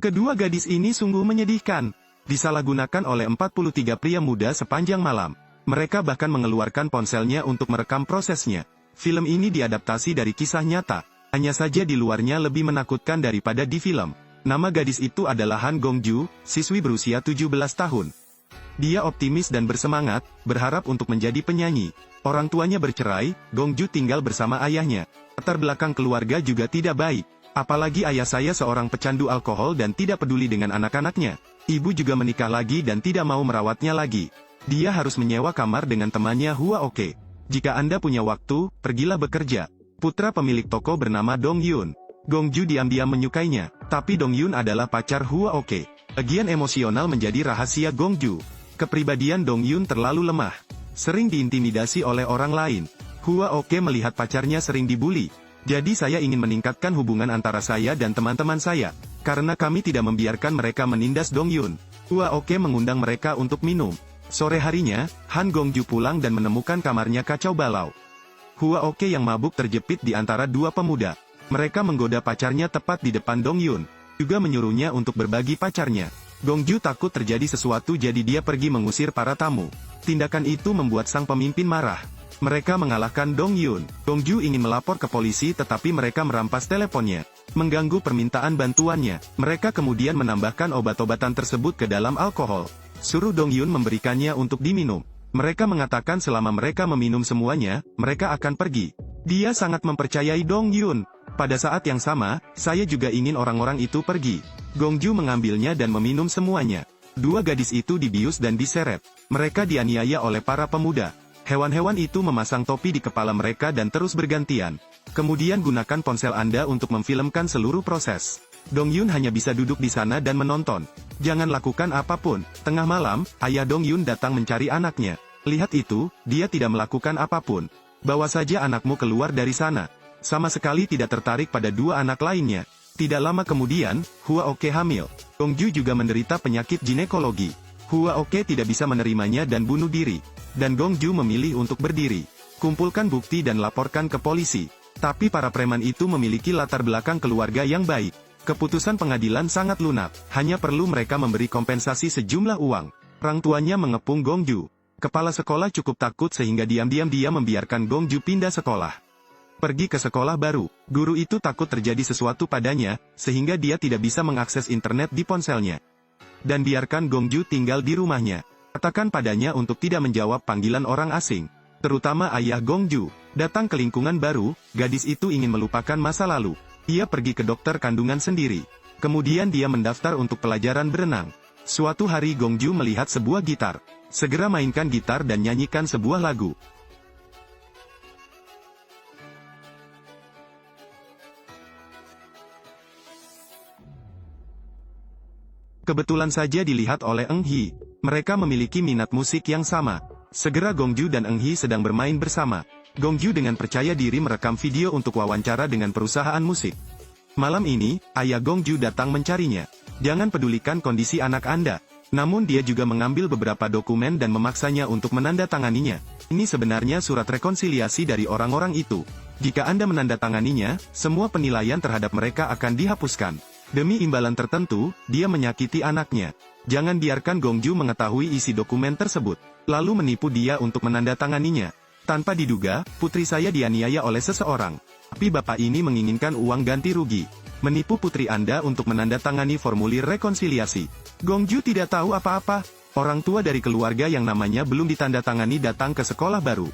Kedua gadis ini sungguh menyedihkan. Disalahgunakan oleh 43 pria muda sepanjang malam. Mereka bahkan mengeluarkan ponselnya untuk merekam prosesnya. Film ini diadaptasi dari kisah nyata. Hanya saja di luarnya lebih menakutkan daripada di film. Nama gadis itu adalah Han Gongju, siswi berusia 17 tahun. Dia optimis dan bersemangat, berharap untuk menjadi penyanyi. Orang tuanya bercerai, Gongju tinggal bersama ayahnya. Latar belakang keluarga juga tidak baik. Apalagi ayah saya seorang pecandu alkohol dan tidak peduli dengan anak-anaknya. Ibu juga menikah lagi dan tidak mau merawatnya lagi. Dia harus menyewa kamar dengan temannya Hua Oke. Jika Anda punya waktu, pergilah bekerja. Putra pemilik toko bernama Dong Yun. Gongju diam-diam menyukainya, tapi Dong Yun adalah pacar Hua Oke. Bagian emosional menjadi rahasia Gongju. Kepribadian Dong Yun terlalu lemah. Sering diintimidasi oleh orang lain. Hua Oke melihat pacarnya sering dibully. Jadi saya ingin meningkatkan hubungan antara saya dan teman-teman saya. Karena kami tidak membiarkan mereka menindas Dong Yun. Hua Oke mengundang mereka untuk minum. Sore harinya, Han Gongju pulang dan menemukan kamarnya kacau balau. Hua Oke yang mabuk terjepit di antara dua pemuda. Mereka menggoda pacarnya tepat di depan Dong Yun. Juga menyuruhnya untuk berbagi pacarnya. Gongju takut terjadi sesuatu jadi dia pergi mengusir para tamu. Tindakan itu membuat sang pemimpin marah. Mereka mengalahkan Dong Yun. Gongju ingin melapor ke polisi tetapi mereka merampas teleponnya. Mengganggu permintaan bantuannya. Mereka kemudian menambahkan obat-obatan tersebut ke dalam alkohol. Suruh Dong Yun memberikannya untuk diminum. Mereka mengatakan selama mereka meminum semuanya, mereka akan pergi. Dia sangat mempercayai Dong Yun. Pada saat yang sama, saya juga ingin orang-orang itu pergi. Gongju mengambilnya dan meminum semuanya. Dua gadis itu dibius dan diseret. Mereka dianiaya oleh para pemuda. Hewan-hewan itu memasang topi di kepala mereka dan terus bergantian. Kemudian gunakan ponsel Anda untuk memfilmkan seluruh proses. Dong Yun hanya bisa duduk di sana dan menonton. Jangan lakukan apapun. Tengah malam, ayah Dong Yun datang mencari anaknya. Lihat itu, dia tidak melakukan apapun. Bawa saja anakmu keluar dari sana. Sama sekali tidak tertarik pada dua anak lainnya. Tidak lama kemudian, Hua Oke hamil. Gongju juga menderita penyakit ginekologi. Hua Oke tidak bisa menerimanya dan bunuh diri. Dan Gongju memilih untuk berdiri. Kumpulkan bukti dan laporkan ke polisi. Tapi para preman itu memiliki latar belakang keluarga yang baik. Keputusan pengadilan sangat lunak. Hanya perlu mereka memberi kompensasi sejumlah uang. Orang tuanya mengepung Gongju. Kepala sekolah cukup takut sehingga diam-diam dia membiarkan Gongju pindah sekolah. Pergi ke sekolah baru. Guru itu takut terjadi sesuatu padanya, sehingga dia tidak bisa mengakses internet di ponselnya. Dan biarkan Gongju tinggal di rumahnya. Katakan padanya untuk tidak menjawab panggilan orang asing. Terutama ayah Gongju. Datang ke lingkungan baru, gadis itu ingin melupakan masa lalu. Dia pergi ke dokter kandungan sendiri. Kemudian dia mendaftar untuk pelajaran berenang. Suatu hari Gongju melihat sebuah gitar. Segera mainkan gitar dan nyanyikan sebuah lagu. Kebetulan saja dilihat oleh Eng Hee. Mereka memiliki minat musik yang sama. Segera Gongju dan Eng Hee sedang bermain bersama. Gongju dengan percaya diri merekam video untuk wawancara dengan perusahaan musik. Malam ini, ayah Gongju datang mencarinya. Jangan pedulikan kondisi anak Anda. Namun dia juga mengambil beberapa dokumen dan memaksanya untuk menandatanganinya. Ini sebenarnya surat rekonsiliasi dari orang-orang itu. Jika Anda menandatanganinya, semua penilaian terhadap mereka akan dihapuskan. Demi imbalan tertentu, dia menyakiti anaknya. Jangan biarkan Gongju mengetahui isi dokumen tersebut, lalu menipu dia untuk menandatanganinya. Tanpa diduga, putri saya dianiaya oleh seseorang. Tapi bapak ini menginginkan uang ganti rugi. Menipu putri Anda untuk menandatangani formulir rekonsiliasi. Gongju tidak tahu apa-apa. Orang tua dari keluarga yang namanya belum ditandatangani datang ke sekolah baru.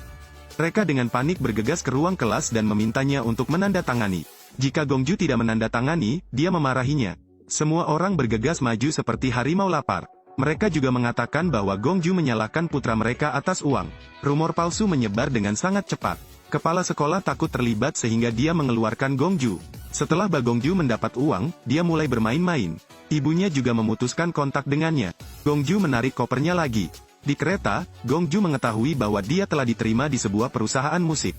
Mereka dengan panik bergegas ke ruang kelas dan memintanya untuk menandatangani. Jika Gongju tidak menandatangani, dia memarahinya. Semua orang bergegas maju seperti harimau lapar. Mereka juga mengatakan bahwa Gongju menyalahkan putra mereka atas uang. Rumor palsu menyebar dengan sangat cepat. Kepala sekolah takut terlibat sehingga dia mengeluarkan Gongju. Setelah Gongju mendapat uang, dia mulai bermain-main. Ibunya juga memutuskan kontak dengannya. Gongju menarik kopernya lagi. Di kereta, Gongju mengetahui bahwa dia telah diterima di sebuah perusahaan musik.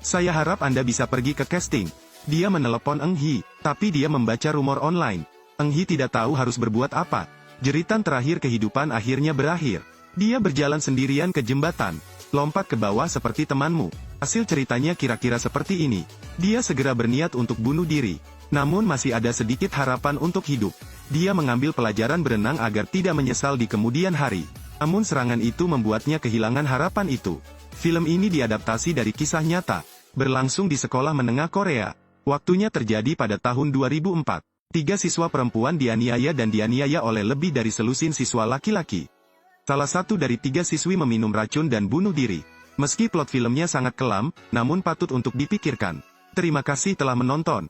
Saya harap Anda bisa pergi ke casting. Dia menelepon Eng Hee, tapi dia membaca rumor online. Eng Hee tidak tahu harus berbuat apa. Jeritan terakhir kehidupan akhirnya berakhir. Dia berjalan sendirian ke jembatan. Lompat ke bawah seperti temanmu. Hasil ceritanya kira-kira seperti ini. Dia segera berniat untuk bunuh diri. Namun masih ada sedikit harapan untuk hidup. Dia mengambil pelajaran berenang agar tidak menyesal di kemudian hari. Namun serangan itu membuatnya kehilangan harapan itu. Film ini diadaptasi dari kisah nyata, berlangsung di sekolah menengah Korea. Waktunya terjadi pada tahun 2004. 3 siswa perempuan dianiaya dan dianiaya oleh lebih dari selusin siswa laki-laki. Salah satu dari 3 siswi meminum racun dan bunuh diri. Meski plot filmnya sangat kelam, namun patut untuk dipikirkan. Terima kasih telah menonton.